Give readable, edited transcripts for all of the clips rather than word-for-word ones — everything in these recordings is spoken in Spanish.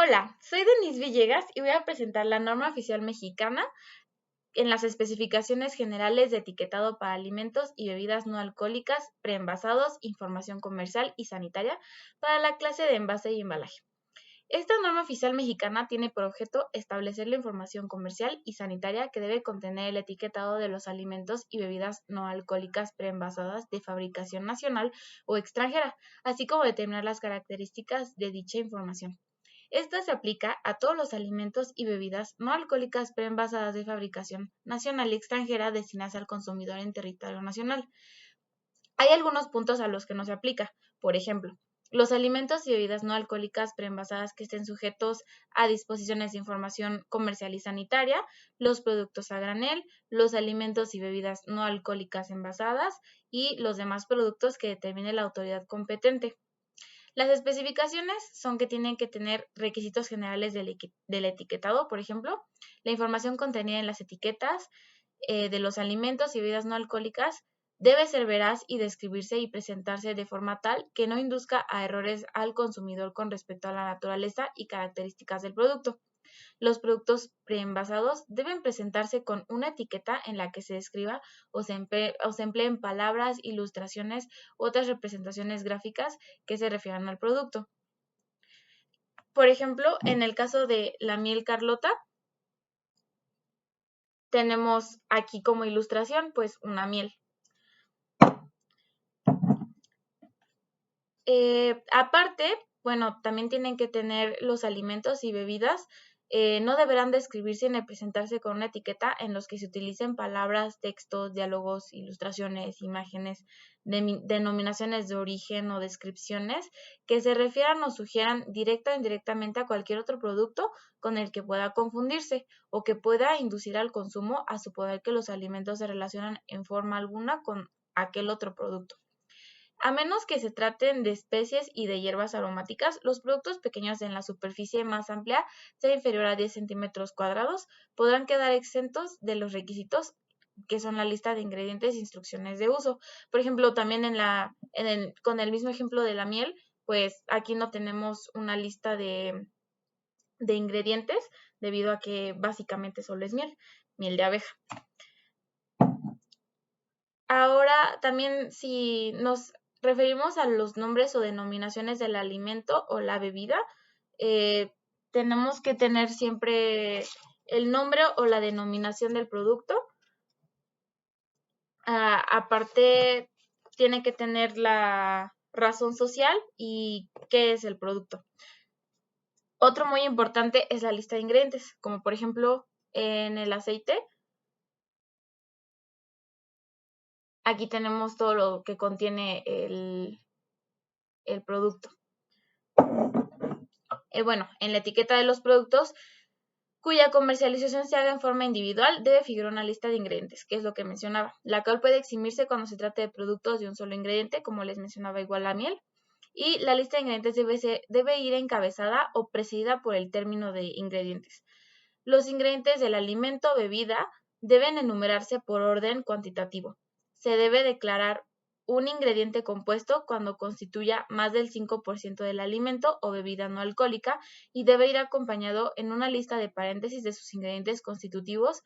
Hola, soy Denise Villegas y voy a presentar la norma oficial mexicana en las especificaciones generales de etiquetado para alimentos y bebidas no alcohólicas, preenvasados, información comercial y sanitaria para la clase de envase y embalaje. Esta norma oficial mexicana tiene por objeto establecer la información comercial y sanitaria que debe contener el etiquetado de los alimentos y bebidas no alcohólicas preenvasadas de fabricación nacional o extranjera, así como determinar las características de dicha información. Esta se aplica a todos los alimentos y bebidas no alcohólicas preenvasadas de fabricación nacional y extranjera destinadas al consumidor en territorio nacional. Hay algunos puntos a los que no se aplica. Por ejemplo, los alimentos y bebidas no alcohólicas preenvasadas que estén sujetos a disposiciones de información comercial y sanitaria, los productos a granel, los alimentos y bebidas no alcohólicas envasadas y los demás productos que determine la autoridad competente. Las especificaciones son que tienen que tener requisitos generales del etiquetado, por ejemplo, la información contenida en las etiquetas de los alimentos y bebidas no alcohólicas debe ser veraz y describirse y presentarse de forma tal que no induzca a errores al consumidor con respecto a la naturaleza y características del producto. Los productos preenvasados deben presentarse con una etiqueta en la que se describa o se empleen palabras, ilustraciones u otras representaciones gráficas que se refieran al producto. Por ejemplo, en el caso de la miel Carlota, tenemos aquí como ilustración pues una miel. Aparte, bueno, también tienen que tener los alimentos y bebidas. No deberán describirse ni presentarse con una etiqueta en los que se utilicen palabras, textos, diálogos, ilustraciones, imágenes, denominaciones de origen o descripciones que se refieran o sugieran directa o indirectamente a cualquier otro producto con el que pueda confundirse o que pueda inducir al consumo a suponer que los alimentos se relacionan en forma alguna con aquel otro producto. A menos que se traten de especies y de hierbas aromáticas, los productos pequeños en la superficie más amplia, sea inferior a 10 centímetros cuadrados, podrán quedar exentos de los requisitos que son la lista de ingredientes e instrucciones de uso. Por ejemplo, también con el mismo ejemplo de la miel, pues aquí no tenemos una lista de ingredientes debido a que básicamente solo es miel de abeja. Ahora también si nos referimos a los nombres o denominaciones del alimento o la bebida, eh, tenemos que tener siempre el nombre o la denominación del producto. Aparte, tiene que tener la razón social y qué es el producto. Otro muy importante es la lista de ingredientes, como por ejemplo en el aceite. Aquí tenemos todo lo que contiene el producto. Bueno, en la etiqueta de los productos cuya comercialización se haga en forma individual, debe figurar una lista de ingredientes, que es lo que mencionaba, la cual puede eximirse cuando se trate de productos de un solo ingrediente, como les mencionaba igual la miel, y la lista de ingredientes debe ir encabezada o precedida por el término de ingredientes. Los ingredientes del alimento o bebida deben enumerarse por orden cuantitativo. Se debe declarar un ingrediente compuesto cuando constituya más del 5% del alimento o bebida no alcohólica y debe ir acompañado en una lista de paréntesis de sus ingredientes constitutivos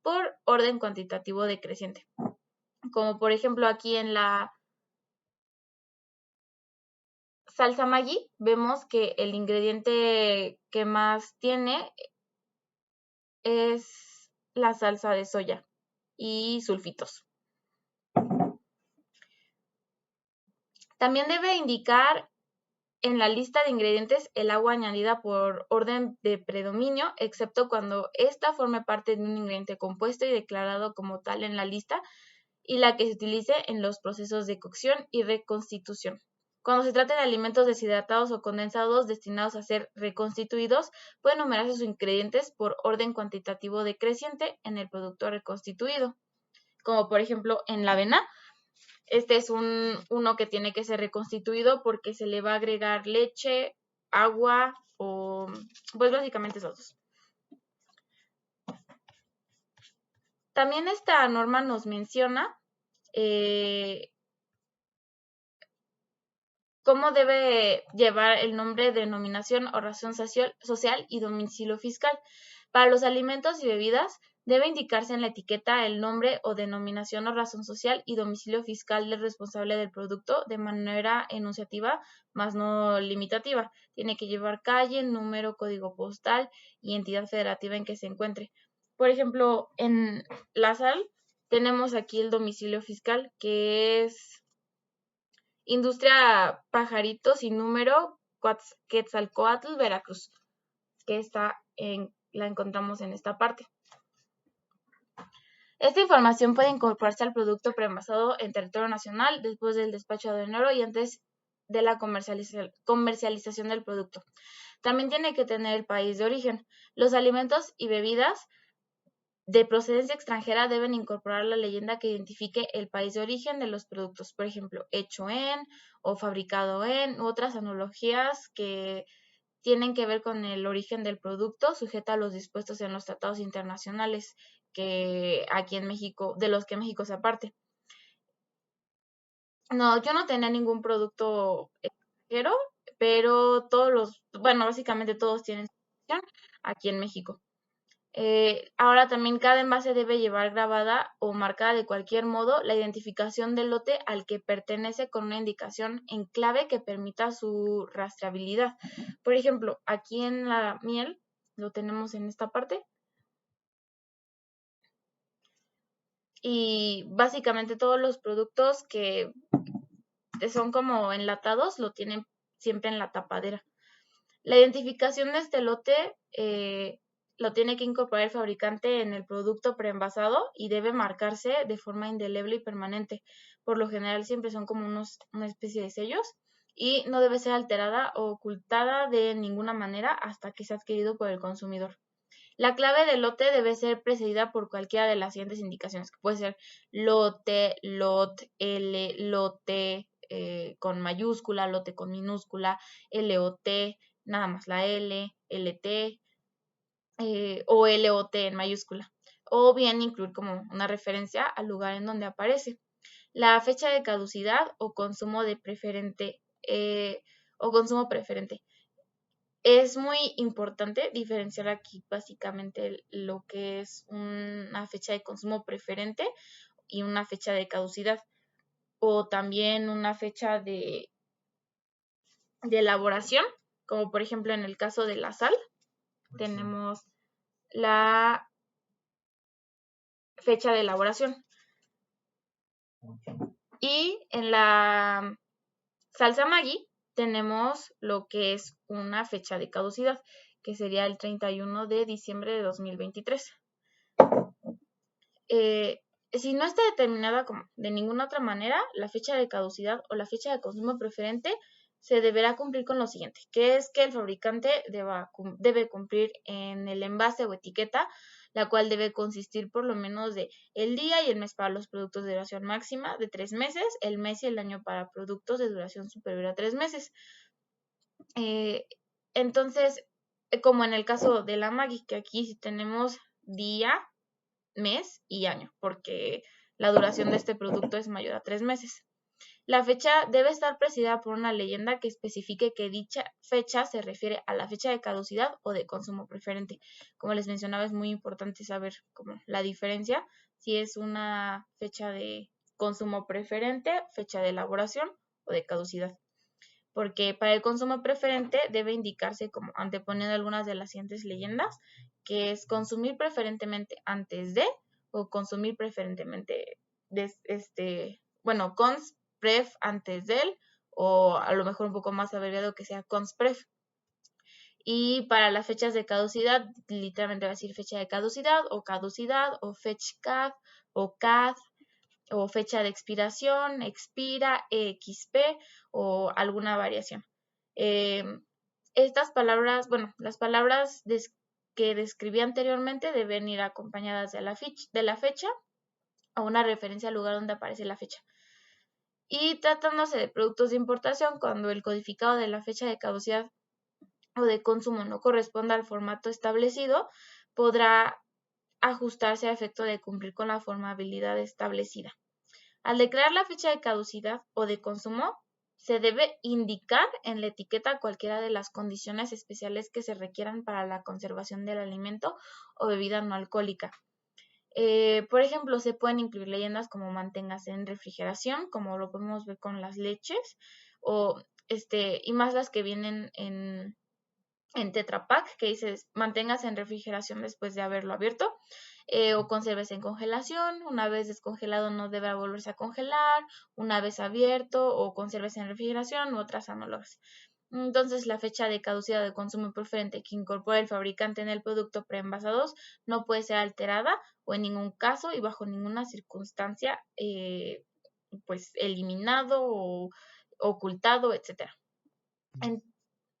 por orden cuantitativo decreciente. Como por ejemplo aquí en la salsa Maggi vemos que el ingrediente que más tiene es la salsa de soya y sulfitos. También debe indicar en la lista de ingredientes el agua añadida por orden de predominio, excepto cuando ésta forme parte de un ingrediente compuesto y declarado como tal en la lista y la que se utilice en los procesos de cocción y reconstitución. Cuando se trate de alimentos deshidratados o condensados destinados a ser reconstituidos, pueden numerarse sus ingredientes por orden cuantitativo decreciente en el producto reconstituido, como por ejemplo en la avena. Este es uno que tiene que ser reconstituido porque se le va a agregar leche, agua o pues básicamente esos dos. También esta norma nos menciona cómo debe llevar el nombre, denominación o razón social y domicilio fiscal. Para los alimentos y bebidas, debe indicarse en la etiqueta el nombre o denominación o razón social y domicilio fiscal del responsable del producto de manera enunciativa, más no limitativa. Tiene que llevar calle, número, código postal y entidad federativa en que se encuentre. Por ejemplo, en la sal tenemos aquí el domicilio fiscal, que es Industria Pajarito sin número, Quetzalcóatl, Veracruz, que la encontramos en esta parte. Esta información puede incorporarse al producto preenvasado en territorio nacional después del despacho aduanero y antes de la comercialización del producto. También tiene que tener el país de origen. Los alimentos y bebidas de procedencia extranjera deben incorporar la leyenda que identifique el país de origen de los productos, por ejemplo, hecho en o fabricado en, u otras analogías que tienen que ver con el origen del producto, sujeta a los dispuestos en los tratados internacionales que aquí en México, de los que México se aparte. No, yo no tenía ningún producto extranjero, pero básicamente todos tienen aquí en México. Ahora también cada envase debe llevar grabada o marcada de cualquier modo la identificación del lote al que pertenece con una indicación en clave que permita su rastreabilidad. Por ejemplo, aquí en la miel, lo tenemos en esta parte, y básicamente todos los productos que son como enlatados lo tienen siempre en la tapadera. La identificación de este lote lo tiene que incorporar el fabricante en el producto preenvasado y debe marcarse de forma indeleble y permanente. Por lo general siempre son como una especie de sellos y no debe ser alterada o ocultada de ninguna manera hasta que sea adquirido por el consumidor. La clave del lote debe ser precedida por cualquiera de las siguientes indicaciones, que puede ser lote, lot, L, lote con mayúscula, lote con minúscula, LOT, nada más la L, LT o LOT en mayúscula. O bien incluir como una referencia al lugar en donde aparece. La fecha de caducidad o consumo de preferente o consumo preferente. Es muy importante diferenciar aquí básicamente lo que es una fecha de consumo preferente y una fecha de caducidad, o también una fecha de elaboración, como por ejemplo en el caso de la sal, tenemos la fecha de elaboración. Y en la salsa Maggi tenemos lo que es una fecha de caducidad, que sería el 31 de diciembre de 2023. Si no está determinada como de ninguna otra manera, la fecha de caducidad o la fecha de consumo preferente se deberá cumplir con lo siguiente, que es que el fabricante debe cumplir en el envase o etiqueta, la cual debe consistir por lo menos de el día y el mes para los productos de duración máxima de 3 meses, el mes y el año para productos de duración superior a 3 meses. Entonces, como en el caso de la Maggi, que aquí sí tenemos día, mes y año, porque la duración de este producto es mayor a 3 meses. La fecha debe estar precedida por una leyenda que especifique que dicha fecha se refiere a la fecha de caducidad o de consumo preferente. Como les mencionaba, es muy importante saber como la diferencia, si es una fecha de consumo preferente, fecha de elaboración o de caducidad. Porque para el consumo preferente debe indicarse como anteponiendo algunas de las siguientes leyendas, que es consumir preferentemente antes de o consumir preferentemente conspref antes del, o a lo mejor un poco más abreviado que sea conspref. Y para las fechas de caducidad, literalmente va a decir fecha de caducidad o fechcad o cad, o fecha de expiración, expira, XP o alguna variación. Estas palabras, las palabras que describí anteriormente deben ir acompañadas de la fecha o una referencia al lugar donde aparece la fecha. Y tratándose de productos de importación, cuando el codificado de la fecha de caducidad o de consumo no corresponda al formato establecido, podrá ajustarse a efecto de cumplir con la formabilidad establecida. Al declarar la fecha de caducidad o de consumo, Se debe indicar en la etiqueta cualquiera de las condiciones especiales que se requieran para la conservación del alimento o bebida no alcohólica. Por ejemplo, se pueden incluir leyendas como manténgase en refrigeración, como lo podemos ver con las leches, o y más las que vienen en Tetra Pak, que dices manténgase en refrigeración después de haberlo abierto, o conserves en congelación, una vez descongelado no deberá volverse a congelar, una vez abierto, o conserves en refrigeración, u otras análogas. Entonces, la fecha de caducidad de consumo preferente que incorpora el fabricante en el producto preenvasados no puede ser alterada o en ningún caso y bajo ninguna circunstancia pues eliminado o ocultado, etcétera.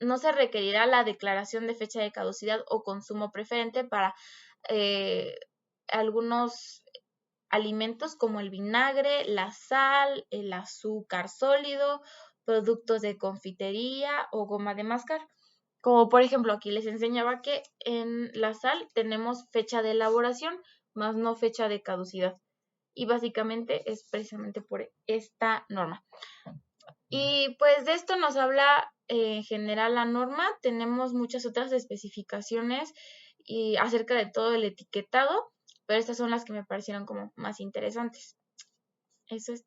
No se requerirá la declaración de fecha de caducidad o consumo preferente para eh, algunos alimentos como el vinagre, la sal, el azúcar sólido, productos de confitería o goma de mascar. Como por ejemplo, aquí les enseñaba que en la sal tenemos fecha de elaboración, más no fecha de caducidad. Y básicamente es precisamente por esta norma. Y pues de esto nos habla en general la norma. Tenemos muchas otras especificaciones y acerca de todo el etiquetado, pero estas son las que me parecieron como más interesantes. Eso es